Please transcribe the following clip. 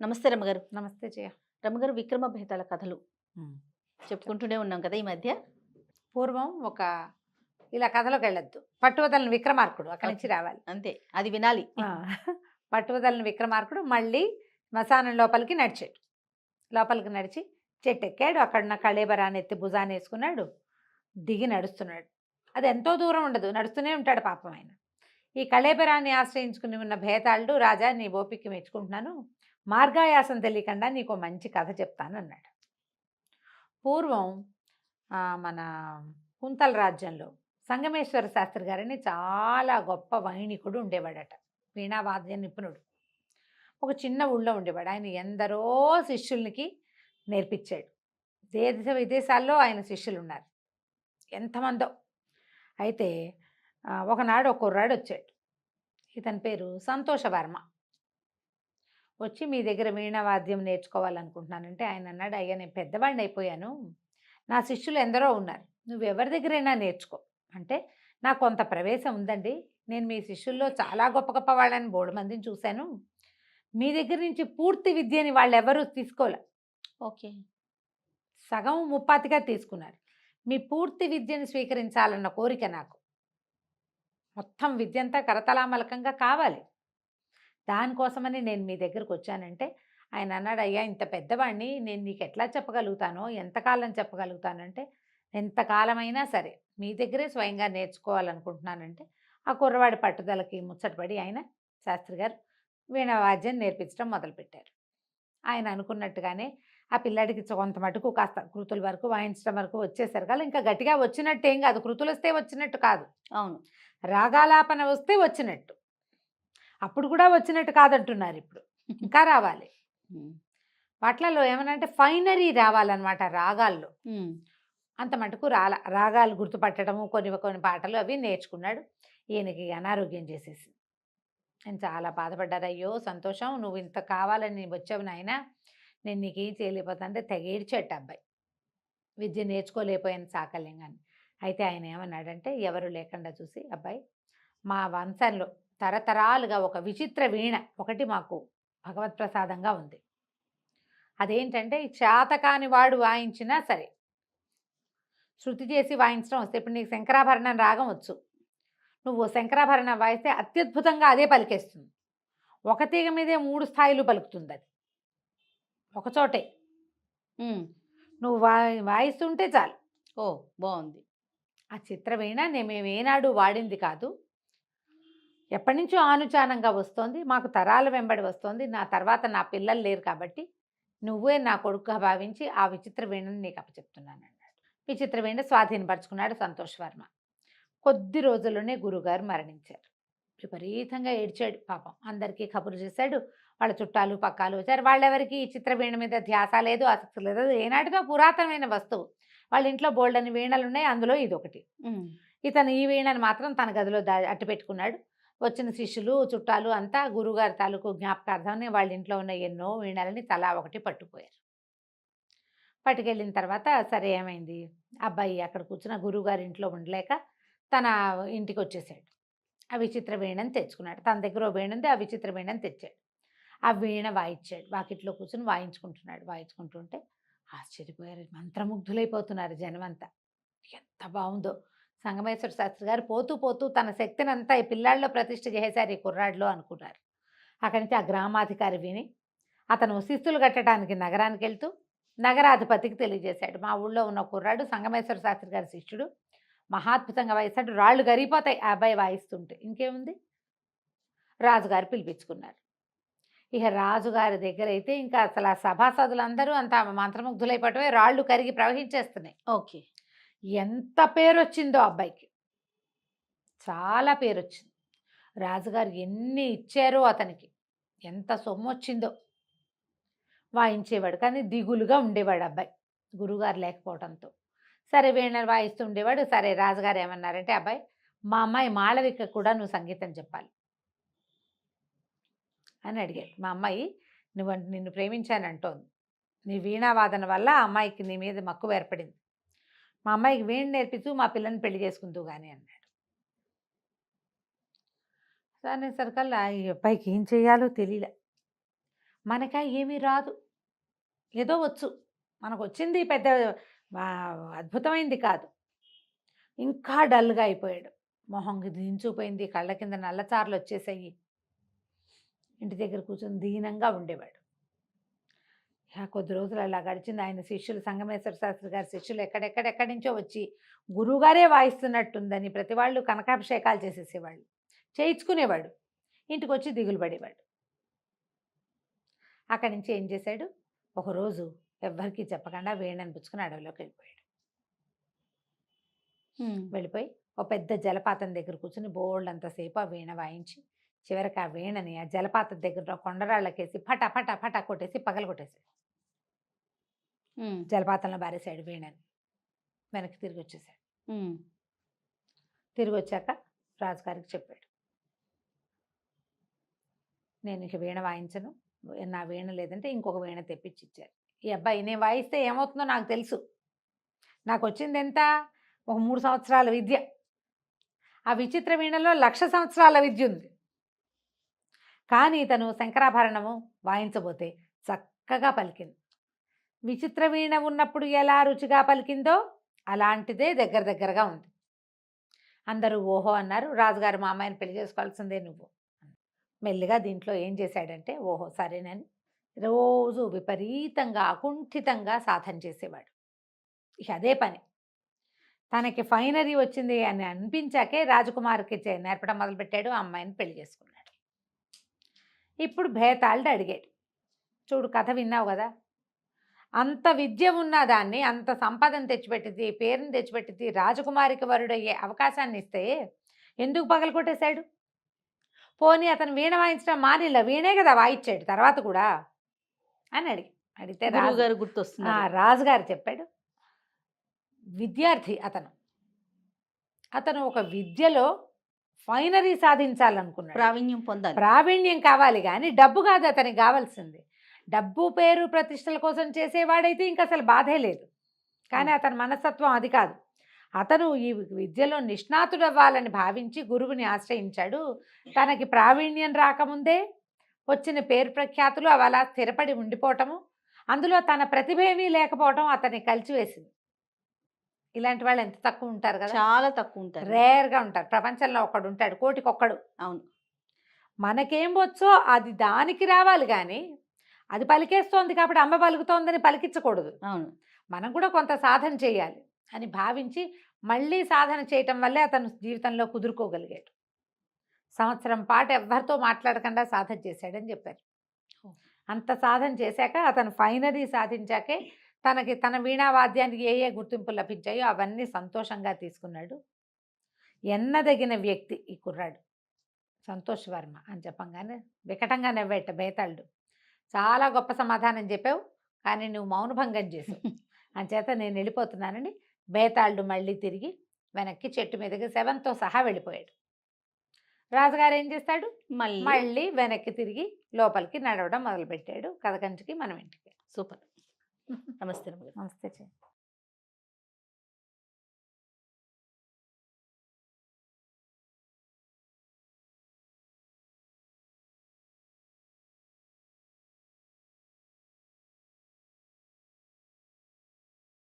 నమస్తే రమ్మగారు. నమస్తే జయ. రమ్మగారు, విక్రమ బేతాళ కథలు హ్మ్. చెప్పుకుంటూనే ఉన్నాం కదా ఈ మధ్య. పూర్వం ఇలా కథలోకి వెళ్ళొద్దు. పట్టువదలని విక్రమార్కుడు అక్కడి నుంచి ఓకే. రావాలి. అంతే, అది వినాలి. ఆ, పట్టువదలని విక్రమార్కుడు మళ్ళీ శ్మశానం లోపలికి నడిచాడు. లోపలికి నడిచి చెట్టు ఎక్కాడు. అక్కడున్న కళేబరాన్ని ఎత్తి భుజాన్ని వేసుకున్నాడు. దిగి నడుస్తున్నాడు. అది ఎంతో దూరం ఉండదు, నడుస్తూనే ఉంటాడు పాపం ఆయన. ఈ కళేబరాన్ని ఆశ్రయించుకుని ఉన్న భేతాళుడు, రాజా నీ ఓపిక మెచ్చుకుంటున్నాను, మార్గాయాసం తెలియకుండా నీకు మంచి కథ చెప్తాను అన్నాడు. పూర్వం మన కుంతల రాజ్యంలో సంగమేశ్వర శాస్త్రి గారని చాలా గొప్ప వైణికుడు ఉండేవాడట. వీణావాద్య నిపుణుడు. ఒక చిన్న ఊళ్ళో ఉండేవాడు. ఆయన ఎందరో శిష్యులకి నేర్పించాడు. దేశ విదేశాల్లో ఆయన శిష్యులు ఉన్నారు, ఎంతమందో. అయితే ఒకనాడు ఒక కుర్రాడు వచ్చాడు. ఇతని పేరు సంతోషవర్మ. వచ్చి మీ దగ్గర వీణావాద్యం నేర్చుకోవాలనుకుంటున్నానంటే ఆయన అన్నాడు, అయ్యా నేను పెద్దవాడిని అయిపోయాను, నా శిష్యులు ఎందరో ఉన్నారు, నువ్వు ఎవరి దగ్గరైనా నేర్చుకో అంటే నాకు కొంత ప్రవేశం ఉందండి, నేను మీ శిష్యుల్లో చాలా గొప్ప గొప్ప వాళ్ళని బోడు మందిని చూశాను, మీ దగ్గర నుంచి పూర్తి విద్యని వాళ్ళు ఎవరూ తీసుకోలే, ఓకే, సగం ముప్పాతిగా తీసుకున్నారు. మీ పూర్తి విద్యను స్వీకరించాలన్న కోరిక నాకు. మొత్తం విద్యంతా కరతలామలకంగా కావాలి, దానికోసమని నేను మీ దగ్గరకు వచ్చానంటే ఆయన అన్నాడు, అయ్యా ఇంత పెద్దవాడిని నేను నీకు ఎట్లా చెప్పగలుగుతానో, ఎంతకాలం చెప్పగలుగుతానంటే ఎంతకాలమైనా సరే మీ దగ్గరే స్వయంగా నేర్చుకోవాలనుకుంటున్నానంటే ఆ కుర్రవాడి పట్టుదలకి ముచ్చటపడి ఆయన శాస్త్రి గారు వీణావాద్యం నేర్పించడం మొదలుపెట్టారు. ఆయన అనుకున్నట్టుగానే ఆ పిల్లాడికి కొంత మటుకు కాస్త కృతుల వరకు వాయించడం వరకు వచ్చేసరి కదా, ఇంకా గట్టిగా వచ్చినట్టు ఏం కాదు, కృతులు వస్తే వచ్చినట్టు కాదు, అవును, రాగాలాపన వస్తే వచ్చినట్టు. అప్పుడు కూడా వచ్చినట్టు కాదంటున్నారు, ఇప్పుడు ఇంకా రావాలి. వాటిలలో ఏమన్నా అంటే ఫైనరీ రావాలన్నమాట రాగాల్లో. అంత మటుకు రాగాలు గుర్తుపట్టడము, కొన్ని కొన్ని పాటలు అవి నేర్చుకున్నాడు. ఈయనకి అనారోగ్యం చేసేసి నేను చాలా బాధపడ్డారు. అయ్యో సంతోషం, నువ్వు ఇంత కావాలని వచ్చావు నాయన, నేను నీకేం చేయలేకపోతా అంటే తెగేడ్చేట అబ్బాయి. విద్య నేర్చుకోలేకపోయాను సాకల్యంగాని. అయితే ఆయన ఏమన్నాడంటే ఎవరు లేకుండా చూసి, అబ్బాయి మా వంశంలో తరతరాలుగా ఒక విచిత్ర వీణ ఒకటి మాకు భగవత్ప్రసాదంగా ఉంది. అదేంటంటే చేతకాని వాడు వాయించినా సరే శృతి చేసి వాయించడం వస్తే, ఇప్పుడు నీకు శంకరాభరణం రాగం వచ్చు, నువ్వు శంకరాభరణం వాయిస్తే అత్యద్భుతంగా అదే పలికేస్తుంది. ఒక తీగ మీదే 3 స్థాయిలు పలుకుతుంది అది ఒకచోటే. నువ్వు వాయిస్తుంటే చాలు. ఓ బాగుంది. ఆ చిత్రవీణ మేము ఏనాడు వాడింది కాదు, ఎప్పటి నుంచో ఆనుచానంగా వస్తోంది, మాకు తరాల వెంబడి వస్తోంది, నా తర్వాత నా పిల్లలు లేరు కాబట్టి నువ్వే నా కొడుకుగా భావించి ఆ విచిత్ర వీణను నీకు అప్పచెప్తున్నాను అన్నాడు. విచిత్ర వీణ స్వాధీనపరుచుకున్నాడు సంతోష్ వర్మ. కొద్ది రోజుల్లోనే గురుగారు మరణించారు. విపరీతంగా ఏడ్చాడు పాపం. అందరికీ కబురు చేశాడు. వాళ్ళ చుట్టాలు పక్కాలు వచ్చారు. వాళ్ళెవరికి ఈ చిత్ర వీణ మీద ధ్యాస లేదు, ఆసక్తి లేదు. ఏనాటిదో పురాతనమైన వస్తువు, వాళ్ళ ఇంట్లో బోల్డని వీణలు ఉన్నాయి, అందులో ఇదొకటి. ఇతను ఈ వీణను మాత్రం తన గదిలో అట్టు పెట్టుకున్నాడు. వచ్చిన శిష్యులు చుట్టాలు అంతా గురుగారి తాలూకు జ్ఞాపకార్థమని వాళ్ళ ఇంట్లో ఉన్న ఎన్నో వీణలని తలా ఒకటి పట్టుకుపోయారు. పట్టుకెళ్ళిన తర్వాత సరే ఏమైంది, అబ్బాయి అక్కడ కూర్చున్న గురువుగారి ఇంట్లో ఉండలేక తన ఇంటికి వచ్చేసాడు. ఆ విచిత్ర వీణని తెచ్చుకున్నాడు. తన దగ్గర ఓ వీణ ఉంది, ఆ విచిత్ర వీణని తెచ్చాడు. ఆ వీణ వాయించాడు. వాకిట్లో కూర్చుని వాయించుకుంటున్నాడు. వాయించుకుంటుంటే ఆశ్చర్యపోయారు, మంత్రముగ్ధులైపోతున్నారు జనమంతా. ఎంత బాగుందో. సంగమేశ్వర శాస్త్రి గారు పోతూ పోతూ తన శక్తిని అంతా ఈ పిల్లాడిలో ప్రతిష్ఠ చేశారు, ఈ కుర్రాడిలో అనుకున్నారు. అక్కడి నుంచి ఆ గ్రామాధికారి విని అతను శిస్తులు కట్టడానికి నగరానికి వెళ్తూ నగరాధిపతికి తెలియజేశాడు, మా ఊళ్ళో ఉన్న కుర్రాడు సంగమేశ్వర శాస్త్రి గారి శిష్యుడు, మహాద్భుతంగా వాయిస్తాడు, రాళ్ళు గరిపోతాయి ఆ అబ్బాయి వాయిస్తుంటే. ఇంకేముంది, రాజుగారు పిలిపించుకున్నారు. ఇక రాజుగారి దగ్గర అయితే ఇంకా అసలు ఆ సభాసదులందరూ అంత మంత్రముగ్ధులైపోవటమే, రాళ్ళు కరిగి ప్రవహించేస్తున్నాయి. ఓకే, ఎంత పేరు వచ్చిందో అబ్బాయికి, చాలా పేరు వచ్చింది. రాజుగారు ఎన్ని ఇచ్చారో అతనికి, ఎంత సొమ్ము వచ్చిందో. వాయించేవాడు కానీ దిగులుగా ఉండేవాడు అబ్బాయి గురుగారు లేకపోవడంతో. సరే వీణలు వాయిస్తూ ఉండేవాడు. సరే రాజుగారు ఏమన్నారంటే, అబ్బాయి మా అమ్మాయి మాళవిక కూడా నువ్వు సంగీతం చెప్పాలి అని అడిగాడు. మా అమ్మాయి నిన్ను ప్రేమించానంటోంది, నీ వీణావాదన వల్ల ఆ అమ్మాయికి నీ మీద మక్కువ ఏర్పడింది, మా అమ్మాయికి వీణ నేర్పిస్తూ మా పిల్లని పెళ్లి చేసుకుంటూ కానీ అన్నాడు. సరే సరికల్లా ఈ అబ్బాయికి ఏం చేయాలో తెలియలే. మనకా ఏమీ రాదు, ఏదో వచ్చు, మనకు వచ్చింది పెద్ద ఆ, అద్భుతమైంది కాదు. ఇంకా డల్గా అయిపోయాడు, మొహం దించిపోయింది, కళ్ళ కింద నల్లచారులు వచ్చేసాయి. ఇంటి దగ్గర కూర్చొని దీనంగా ఉండేవాడు. కొద్ది రోజులు అలా గడిచింది. ఆయన శిష్యులు, సంగమేశ్వర శాస్త్రి గారి శిష్యులు ఎక్కడెక్కడెక్కడి నుంచో వచ్చి గురువుగారే వాయిస్తున్నట్టుందని ప్రతి వాళ్ళు కనకాభిషేకాలు చేసేసేవాళ్ళు, చేయించుకునేవాడు. ఇంటికి వచ్చి దిగులు పడేవాడు. అక్కడి నుంచి ఏం చేశాడు, ఒకరోజు ఎవ్వరికీ చెప్పకుండా వీణని పుచ్చుకుని అడవిలోకి వెళ్ళిపోయాడు. వెళ్ళిపోయి ఒక పెద్ద జలపాతం దగ్గర కూర్చుని బోల్డ్ అంతసేపు ఆ వీణ వాయించి చివరికి ఆ వీణని ఆ జలపాతం దగ్గర కొండరాళ్ళకేసి ఫటా ఫటా ఫటా కొట్టేసి పగల కొట్టేశాడు. జలపాతంలో బారేశాడు వీణని. వెనక్కి తిరిగి వచ్చేసాడు. తిరిగి వచ్చాక రాజుగారికి చెప్పాడు, నేను ఇక వీణ వాయించను, నా వీణ లేదంటే ఇంకొక వీణ తెప్పించి ఇచ్చారు. ఈ అబ్బాయి నేను వాయిస్తే ఏమవుతుందో నాకు తెలుసు, నాకు వచ్చింది ఎంత, ఒక 3 సంవత్సరాల విద్య. ఆ విచిత్ర వీణలో 1,00,000 సంవత్సరాల విద్య ఉంది. కానీ తను శంకరాభరణము వాయించబోతే చక్కగా పలికింది. విచిత్ర వీణ ఉన్నప్పుడు ఎలా రుచిగా పలికిందో అలాంటిదే దగ్గర దగ్గరగా ఉంది. అందరూ ఓహో అన్నారు. రాజుగారు మా అమ్మాయిని పెళ్లి చేసుకోవాల్సిందే నువ్వు. మెల్లిగా దీంట్లో ఏం చేశాడంటే ఓహో సరేనని రోజు విపరీతంగా అకుంఠితంగా సాధన చేసేవాడు. ఇక అదే పని. తనకి ఫైనరీ వచ్చింది అని అనిపించాకే రాజకుమారికి నేర్పడం మొదలుపెట్టాడు. ఆ అమ్మాయిని పెళ్లి చేసుకున్నాడు. ఇప్పుడు భేతాళుడు అడిగాడు, చూడు కథ విన్నావు కదా, అంత విద్య ఉన్న దాన్ని, అంత సంపదను తెచ్చిపెట్టింది, పేరుని తెచ్చిపెట్టింది, రాజకుమారికి వరుడయ్యే అవకాశాన్ని ఇస్తే ఎందుకు పగలగొట్టేశాడు? పోనీ అతను వీణ వాయించడం మానిలా, వీణే కదా వాయించాడు తర్వాత కూడా అని అడిగితే రాజుగారు గుర్తొస్తున్నా. రాజుగారు చెప్పాడు, విద్యార్థి అతను ఒక విద్యలో ఫైనరీ సాధించాలనుకున్నాడు, ప్రావీణ్యం పొందాలి, ప్రావీణ్యం కావాలి, కానీ డబ్బు కాదు అతనికి కావాల్సింది. డబ్బు పేరు ప్రతిష్టల కోసం చేసేవాడైతే ఇంక అసలు బాధే లేదు. కానీ అతని మనస్తత్వం అది కాదు. అతను ఈ విద్యలో నిష్ణాతుడు అవ్వాలని భావించి గురువుని ఆశ్రయించాడు. తనకి ప్రావీణ్యం రాకముందే వచ్చిన పేరు ప్రఖ్యాతులు అవి అలా స్థిరపడి ఉండిపోవటము, అందులో తన ప్రతిభ ఏమీ లేకపోవటం అతన్ని కలిచివేసింది. ఇలాంటి వాళ్ళు ఎంత తక్కువ ఉంటారు కదా, చాలా తక్కువ ఉంటారు, రేర్గా ఉంటారు. ప్రపంచంలో ఒకడు ఉంటాడు, కోటికొక్కడు. అవును, మనకేం వచ్చో అది దానికి రావాలి, కానీ అది పలికేస్తోంది కాబట్టి అమ్మ పలుకుతోందని పలికించకూడదు. అవును, మనం కూడా కొంత సాధన చేయాలి అని భావించి మళ్ళీ సాధన చేయటం వల్లే అతను జీవితంలో కుదురుకోగలిగాడు. సంవత్సరం పాటు ఎవ్వరితో మాట్లాడకుండా సాధన చేశాడని చెప్పారు. అంత సాధన చేశాక అతను ఫైనరీ సాధించాకే తనకి తన వీణావాద్యానికి ఏ గుర్తింపు లభించాయో అవన్నీ సంతోషంగా తీసుకున్నాడు. ఎన్నదగిన వ్యక్తి ఈ కుర్రాడు, సంతోష్ వర్మ అని చెప్పంగానే వికటంగా నవ్వేట బేతాళుడు. చాలా గొప్ప సమాధానం చెప్పావు, కానీ నువ్వు మౌనభంగం చేసావు, అంచేత నేను వెళ్ళిపోతున్నానని బేతాళుడు మళ్ళీ తిరిగి వెనక్కి చెట్టు మీదకి శవంతో సహా వెళ్ళిపోయాడు. రాజుగారు ఏం చేస్తాడు, మళ్ళీ వెనక్కి తిరిగి లోపలికి నడవడం మొదలుపెట్టాడు. కథ కంచికి మనం ఇంటికి. సూపర్. నమస్తే. నమస్తే.